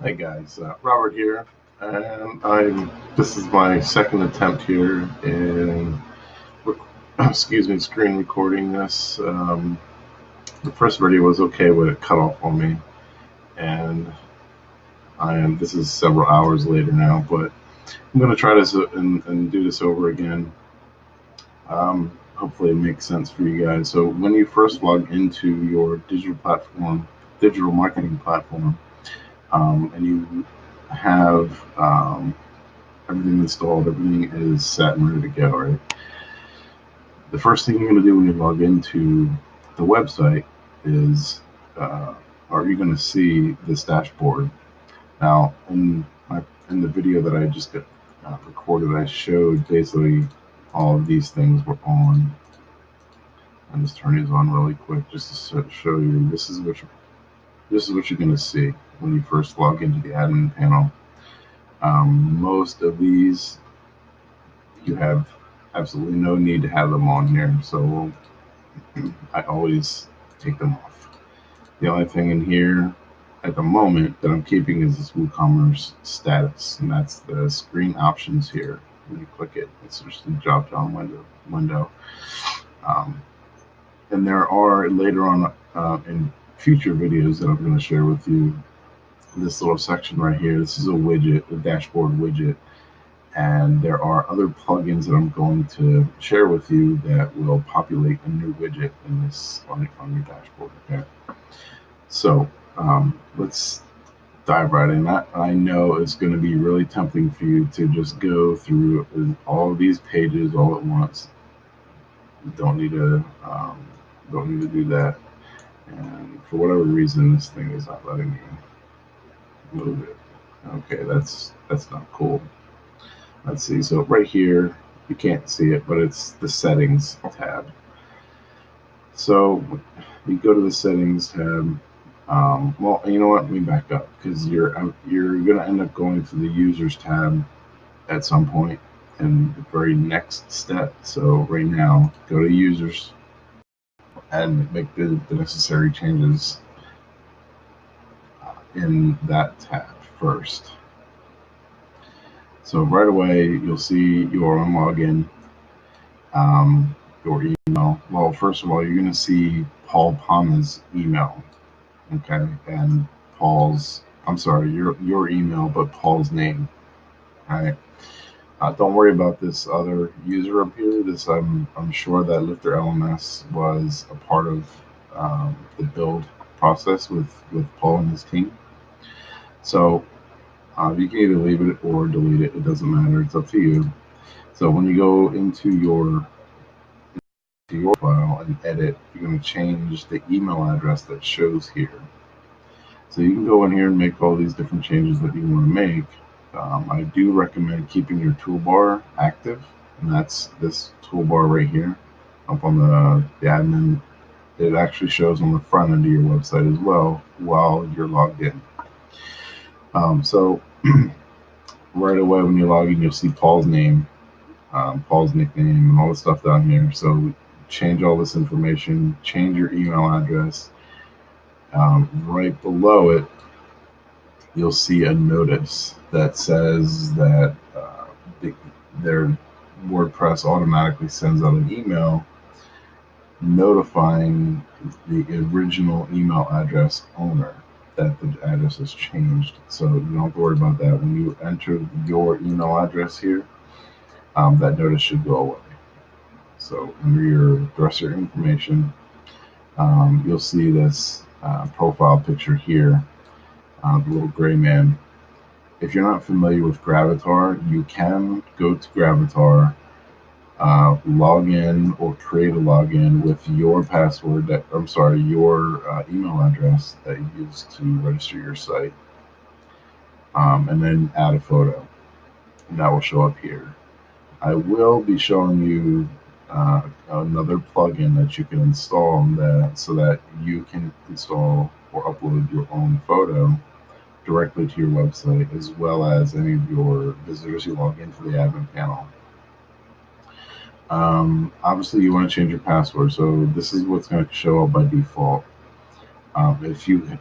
Hey guys, Robert here, and this is my second attempt here in screen recording this. The first video was okay, but it cut off on me, and this is several hours later now, but I'm going to try this and do this over again. Hopefully it makes sense for you guys. So when you first log into your digital marketing platform, and you have everything installed, everything is set and ready to go, right? The first thing you're going to do when you log into the website is, are you going to see this dashboard? Now, in the video that I just got recorded, I showed basically all of these things were on. And just turn these on really quick just to show you this is what you're going to see when you first log into the admin panel. Most of these you have absolutely no need to have them on here, so I always take them off. The only thing in here at the moment that I'm keeping is this WooCommerce status, and that's the screen options here. When you click it, it's just a drop down window. And there are later on in future videos that I'm going to share with you this little section right here. This is a widget, a dashboard widget, and there are other plugins that I'm going to share with you that will populate a new widget in this on your dashboard. Okay, so let's dive right in. I know it's going to be really tempting for you to just go through all of these pages all at once. You don't need to do that. And for whatever reason, this thing is not letting me move it. Okay, that's not cool. Let's see. So right here, you can't see it, but it's the settings tab. So you go to the settings tab. Well, you know what? Let me back up, because you're going to end up going to the users tab at some point in the very next step. So right now, go to users and make the necessary changes in that tab first. So right away, you'll see your own login, your email. Well, first of all, you're going to see Paul Palma's email, okay, and your email, but Paul's name. All right. Don't worry about this other user up here. I'm sure that Lifter LMS was a part of the build process with Paul and his team. So you can either leave it or delete it. It doesn't matter. It's up to you. So when you go into your file and edit, you're going to change the email address that shows here. So you can go in here and make all these different changes that you want to make. I do recommend keeping your toolbar active, and that's this toolbar right here up on the admin. It actually shows on the front end of your website as well while you're logged in. So right away when you log in, you'll see Paul's name, Paul's nickname, and all the stuff down here. So change all this information, change your email address. Right below it, you'll see a notice that says that their WordPress automatically sends out an email notifying the original email address owner that the address has changed. So you don't have to worry about that. When you enter your email address here, that notice should go away. So under the rest of your information, you'll see this profile picture here, the little gray man. If you're not familiar with Gravatar, you can go to Gravatar, log in or create a login with your password your email address that you use to register your site, and then add a photo, and that will show up here. I will be showing you another plugin that you can install so that you can install or upload your own photo directly to your website, as well as any of your visitors who log into the admin panel. Obviously, you want to change your password, so this is what's going to show up by default. If you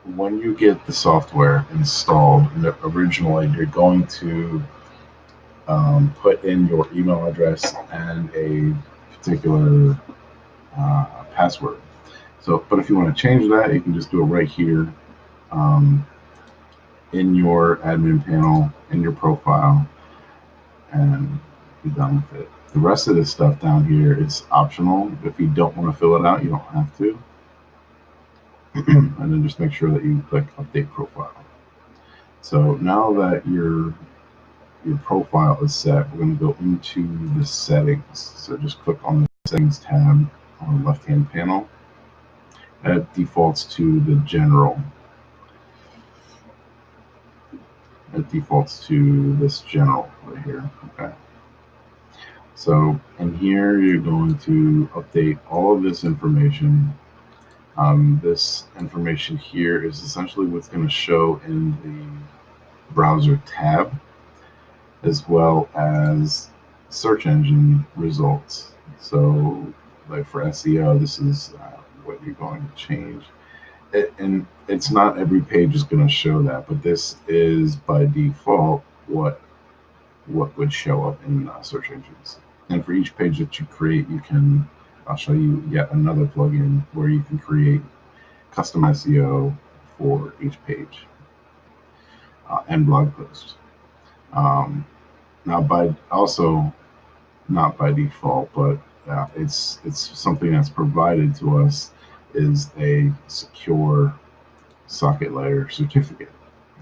when you get the software installed, originally you're going to put in your email address and a particular password. So, but if you want to change that, you can just do it right here um, in your admin panel, in your profile, and be done with it. The rest of this stuff down here is optional. If you don't want to fill it out, you don't have to. And then just make sure that you click Update Profile. So now that your profile is set, we're going to go into the settings. So just click on the Settings tab on the left-hand panel. That defaults to the general. It defaults to this general right here. Okay. So in here, you're going to update all of this information. This information here is essentially what's going to show in the browser tab, as well as search engine results. So like for SEO, this is what you're going to change. And it's not every page is going to show that, but this is by default what would show up in search engines. And for each page that you create, I'll show you yet another plugin where you can create custom SEO for each page and blog posts. Now, not by default, but it's something that's provided to us is a secure socket layer certificate.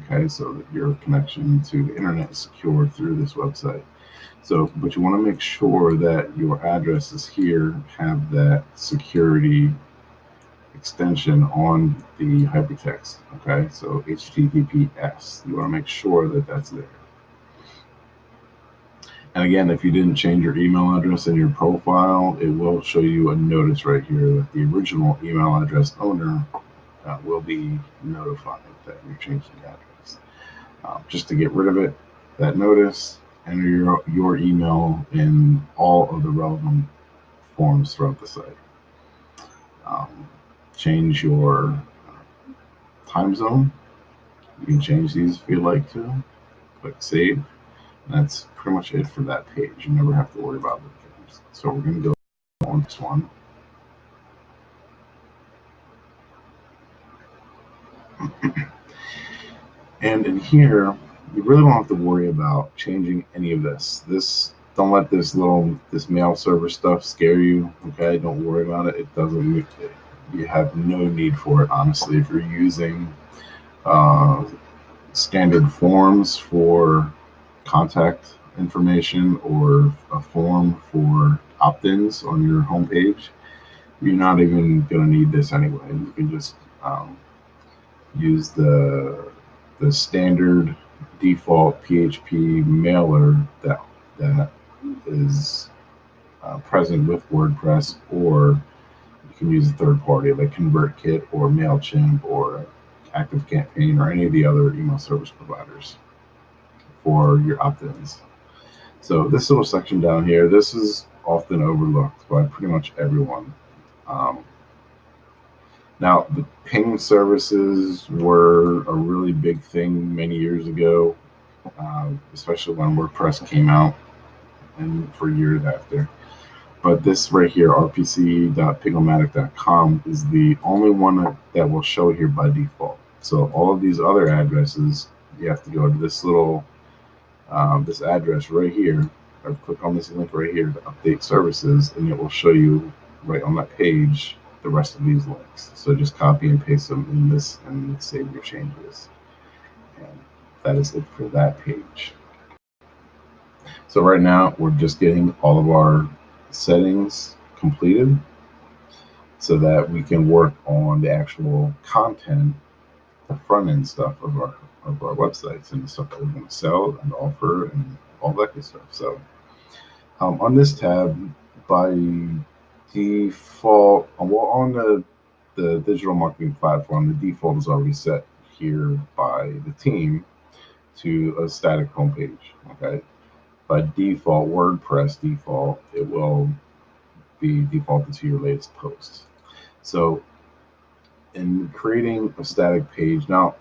Okay, so that your connection to the internet is secure through this website. So, but you want to make sure that your addresses here have that security extension on the hypertext. Okay, so HTTPS. You want to make sure that that's there. And again, if you didn't change your email address in your profile, it will show you a notice right here that the original email address owner will be notified that you're changing the address. Just to get rid of it, that notice, enter your email in all of the relevant forms throughout the site. Change your time zone. You can change these if you'd like to. Click Save. And that's pretty much it for that page. You never have to worry about it. So we're going to go on this one. And in here, you really don't have to worry about changing any of this. Don't let this mail server stuff scare you. Okay, don't worry about it. It doesn't. You have no need for it, honestly. If you're using standard forms for contact information or a form for opt-ins on your homepage, you're not even going to need this anyway. You can just use the standard default PHP mailer that is present with WordPress, or you can use a third party like ConvertKit or MailChimp or ActiveCampaign or any of the other email service providers for your opt-ins. So this little section down here, this is often overlooked by pretty much everyone. Now, the ping services were a really big thing many years ago, especially when WordPress came out and for years after. But this right here, rpc.pingomatic.com, is the only one that will show here by default. So all of these other addresses, you have to go to this little, this address right here, or click on this link right here to update services, and it will show you right on that page the rest of these links. So just copy and paste them in this and save your changes. And that is it for that page. So right now we're just getting all of our settings completed so that we can work on the actual content, the front end stuff of our websites and the stuff that we're going to sell and offer and all that good stuff. So on this tab, by default, well, on the digital marketing platform, the default is already set here by the team to a static homepage. Okay, by default, WordPress default, it will be defaulted to your latest posts. So in creating a static page, now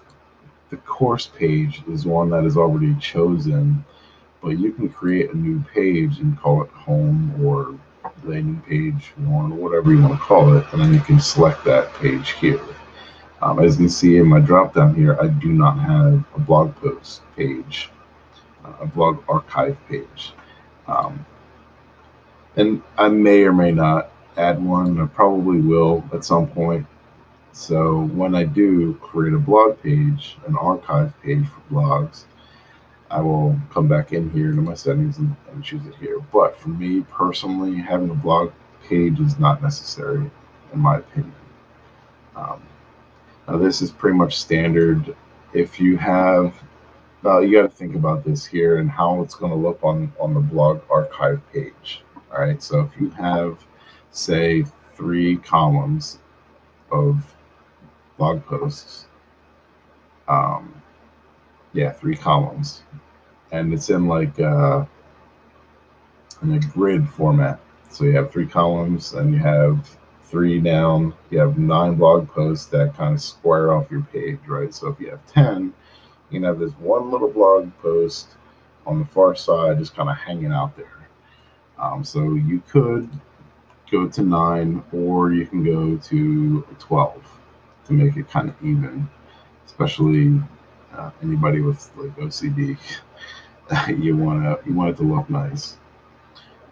the course page is one that is already chosen, but you can create a new page and call it home or landing page one or whatever you want to call it, and then you can select that page here. As you can see in my drop down here, I do not have a blog post page, a blog archive page. And I may or may not add one. I probably will at some point. So when I do create a blog page, an archive page for blogs, I will come back in here to my settings and choose it here. But for me personally, having a blog page is not necessary, in my opinion. Now this is pretty much standard. If you have, you got to think about this here and how it's going to look on the blog archive page. All right, so if you have, say, 3 columns of blog posts, 3 columns, and it's in like in a grid format. So you have 3 columns and you have 3 down, you have 9 blog posts that kind of square off your page, right? So if you have 10, you can have this one little blog post on the far side just kind of hanging out there. So you could go to 9, or you can go to 12 to make it kind of even, especially anybody with like OCD. you want it to look nice.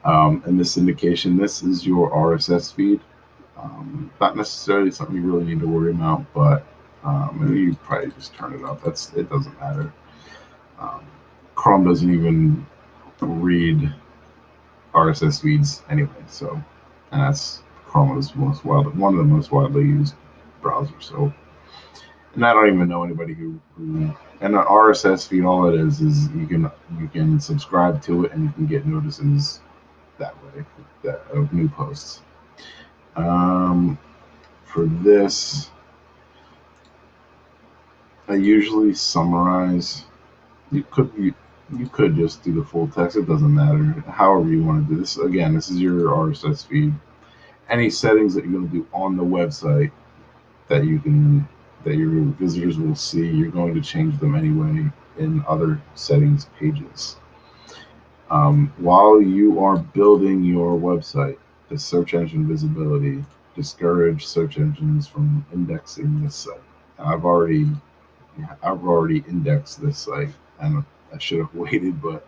And this indication, this is your RSS feed. Not necessarily something you really need to worry about, but maybe you probably just turn it up. It doesn't matter. Chrome doesn't even read RSS feeds anyway, so, and that's Chrome is one of the most widely used browsers. So, and I don't even know anybody who and an RSS feed, all it is you can subscribe to it and you can get notices that way of new posts. For this, I usually summarize. You could just do the full text. It doesn't matter. However you want to do this. Again, this is your RSS feed. Any settings that you're going to do on the website that your visitors will see, you're going to change them anyway in other settings pages. While you are building your website, the search engine visibility, discourage search engines from indexing this site. I've already indexed this site, and I should have waited, but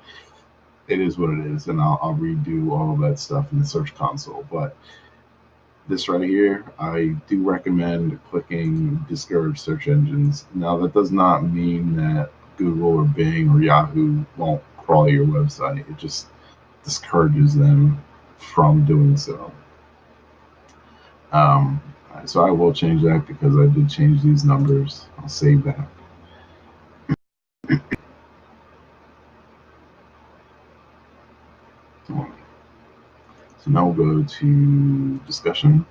it is what it is, and I'll redo all of that stuff in the Search Console. But this right here, I do recommend clicking discourage search engines. Now, that does not mean that Google or Bing or Yahoo won't crawl your website. It just discourages them from doing so. So I will change that because I did change these numbers. I'll save that. So now we'll go to discussion.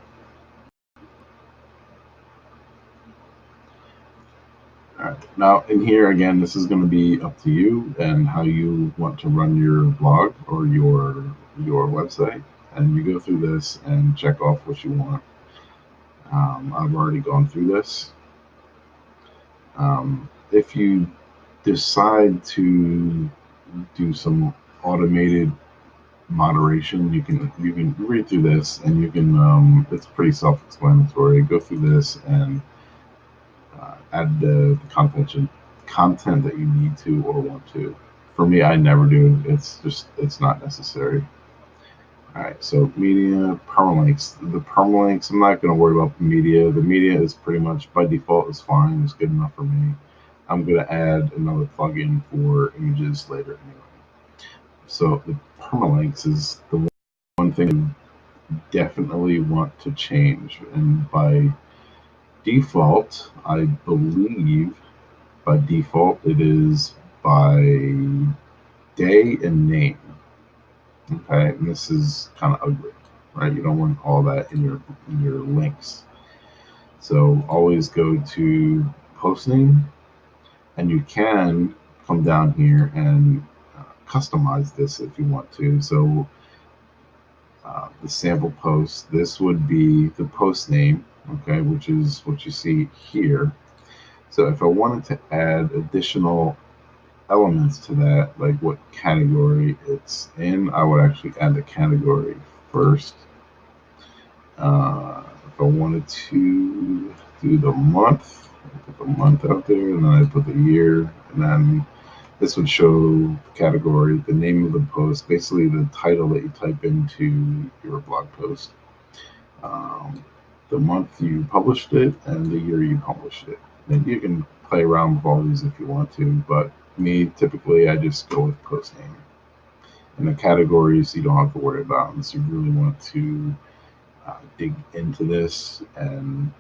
All right. Now in here again, this is going to be up to you and how you want to run your blog or your website. And you go through this and check off what you want. I've already gone through this. If you decide to do some automated moderation, you can read through this and you can it's pretty self-explanatory. Go through this and add the content that you need to or want to. For me, I never do. It's not necessary. All right, so media, permalinks. The permalinks, I'm not going to worry about the media. The media is pretty much by default is fine. It's good enough for me. I'm going to add another plugin for images later anyway. So the permalinks is the one thing you definitely want to change. And by default, I believe by default it is by day and name. Okay, and this is kind of ugly, right? You don't want all that in your links. So always go to post name, and you can come down here and customize this if you want to. So the sample post, this would be the post name, okay, which is what you see here. So if I wanted to add additional elements to that, like what category it's in, I would actually add the category first. If I wanted to do the month, I put the month out there, and then I put the year, and then this would show the category, the name of the post, basically the title that you type into your blog post, um, the month you published it, and the year you published it. And you can play around with all these if you want to, but me, typically, I just go with post name. And the categories you don't have to worry about unless you really want to dig into this and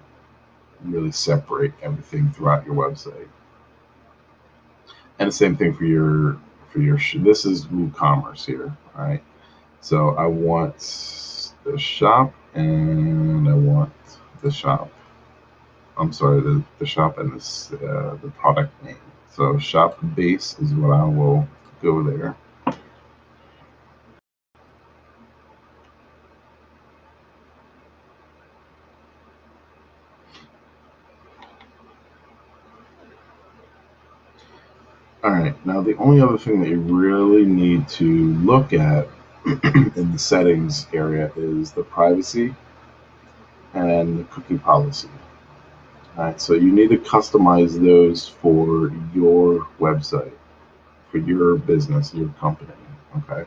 really separate everything throughout your website. And the same thing for your this is WooCommerce here, all right? So I want the shop and I want the shop. I'm sorry, the shop and this the product name. So shop base is what I will go there. All right, now the only other thing that you really need to look at in the settings area is the privacy and the cookie policy. All right, so you need to customize those for your website, for your business, your company, okay?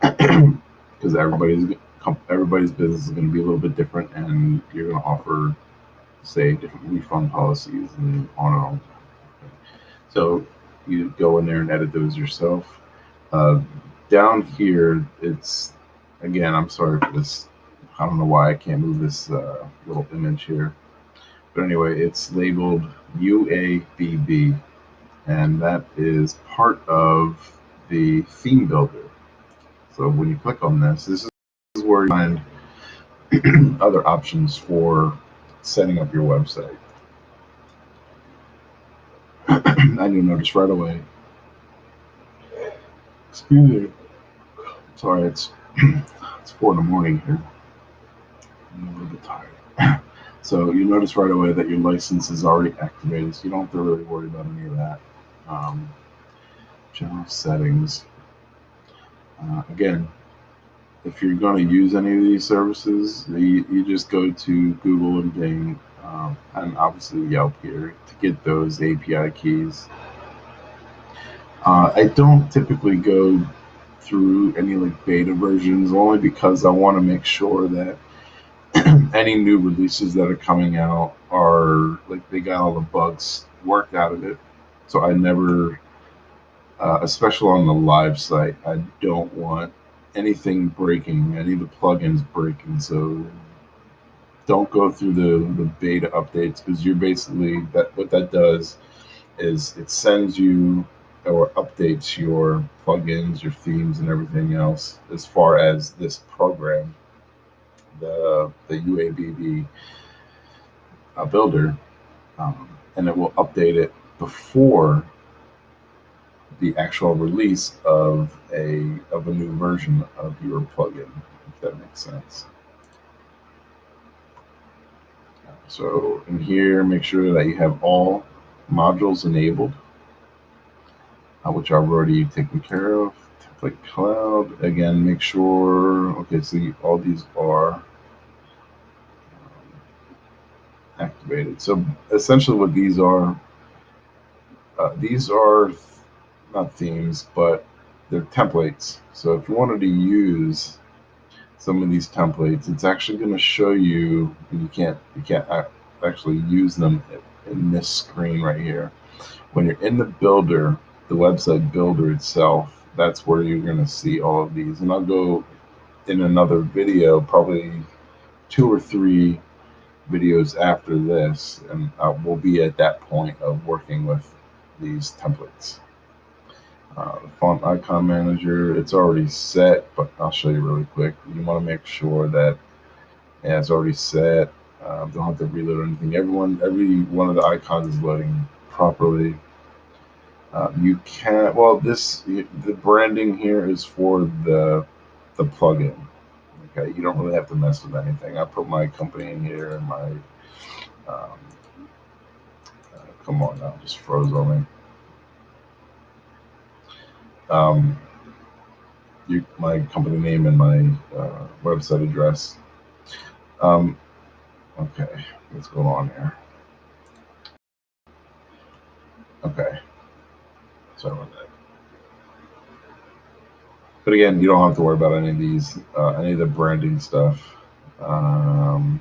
Because everybody's business is going to be a little bit different, and you're going to offer, say, different refund policies and on and on. So you go in there and edit those yourself. Uh, Down here, it's again. I'm sorry for this. I don't know why I can't move this little image here. But anyway, it's labeled UABB, and that is part of the theme builder. So when you click on this is where you find other options for setting up your website. And you'll notice right away, excuse me, sorry, it's 4 in the morning here. I'm a little bit tired. So you notice right away that your license is already activated, so you don't have to really worry about any of that. Um, General settings. Again, if you're going to use any of these services, you just go to Google and Bing, and obviously Yelp here to get those API keys. I don't typically go through any like beta versions only because I want to make sure that any new releases that are coming out are like they got all the bugs worked out of it. So I never, especially on the live site, I don't want anything breaking, any of the plugins breaking. So don't go through the beta updates because you're basically that what that does is it sends you or updates your plugins, your themes, and everything else as far as this program, the UABB builder, and it will update it before the actual release of a new version of your plugin, if that makes sense. So in here, make sure that you have all modules enabled, which I've already taken care of. Template cloud, again, make sure, okay, so all these are activated. So essentially what these are not themes, but they're templates. So if you wanted to use some of these templates, it's actually going to show you, and you can't actually use them in this screen right here. When you're in the builder, the website builder itself, that's where you're going to see all of these. And I'll go in another video, probably 2 or 3 videos after this, and we'll be at that point of working with these templates. The font icon manager, it's already set, but I'll show you really quick. You want to make sure that it's already set. Don't have to reload anything. Every one of the icons is loading properly. You can, well, the branding here is for the plugin. Okay, you don't really have to mess with anything. I put my company in here and my come on now, just froze on me. My company name and my website address. Okay, what's going on here? Okay, sorry about that. But again, you don't have to worry about any of these, any of the branding stuff. The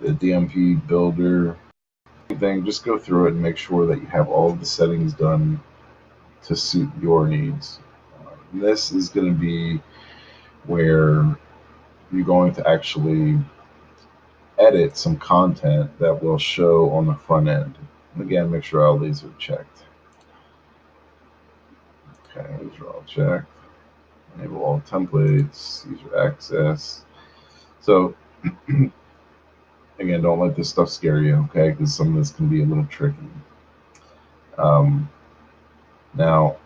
DMP builder thing, just go through it and make sure that you have all of the settings done to suit your needs. This is going to be where you're going to actually edit some content that will show on the front end. And again, make sure all these are checked. Okay, these are all checked. Enable all templates, user access. So again, don't let this stuff scare you, okay? Because some of this can be a little tricky. Now,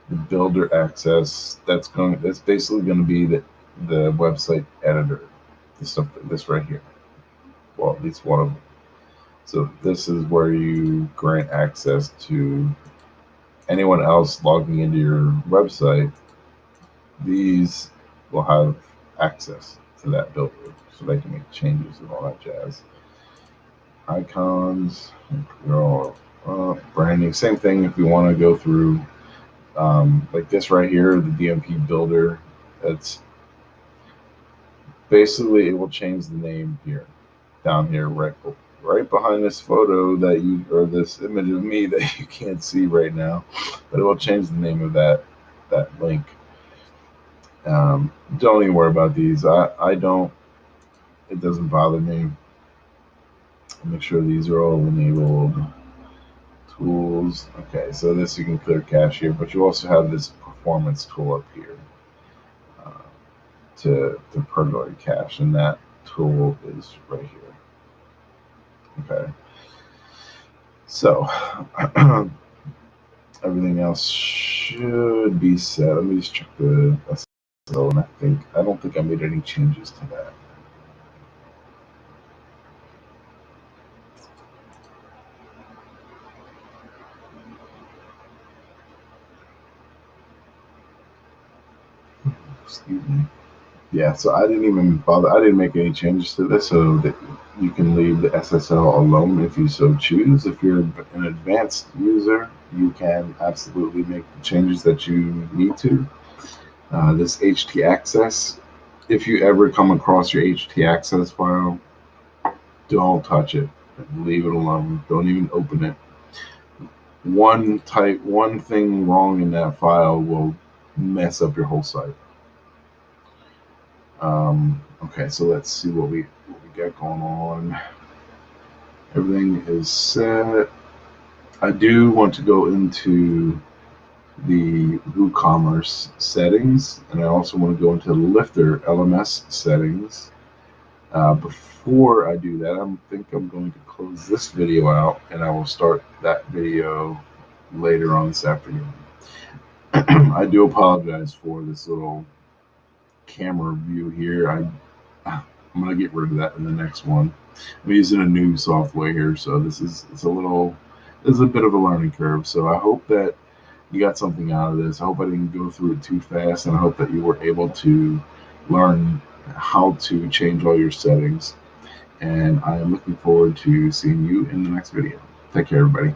the builder access, that's basically going to be the website editor. This right here. Well, at least one of them. So this is where you grant access to anyone else logging into your website. These will have access to that builder, so they can make changes and all that jazz. Icons, branding, same thing. If you want to go through like this right here, the DMP builder, it's basically, it will change the name here, down here, right behind this photo that you, or this image of me that you can't see right now, but it will change the name of that link. Don't even worry about these. I don't. It doesn't bother me. Make sure these are all enabled. Tools. Okay, so this you can clear cache here, but you also have this performance tool up here to purge cache, and that tool is right here. Okay. So everything else should be set. Let me just check the SSL, and I don't think I made any changes to that. Excuse me. Yeah, so I didn't even bother. I didn't make any changes to this, so that you can leave the SSL alone if you so choose. If you're an advanced user, you can absolutely make the changes that you need to. This htaccess, if you ever come across your htaccess file, don't touch it. Leave it alone. Don't even open it. One thing wrong in that file will mess up your whole site. Okay, so let's see what we got going on. Everything is set. I do want to go into the WooCommerce settings, and I also want to go into the Lifter LMS settings. Before I do that, I think I'm going to close this video out, and I will start that video later on this afternoon. I do apologize for this little camera view here. I'm gonna get rid of that in the next one. I'm using a new software here, so this is a bit of a learning curve. So I hope that you got something out of this. I hope I didn't go through it too fast, and I hope that you were able to learn how to change all your settings. And I am looking forward to seeing you in the next video. Take care, everybody.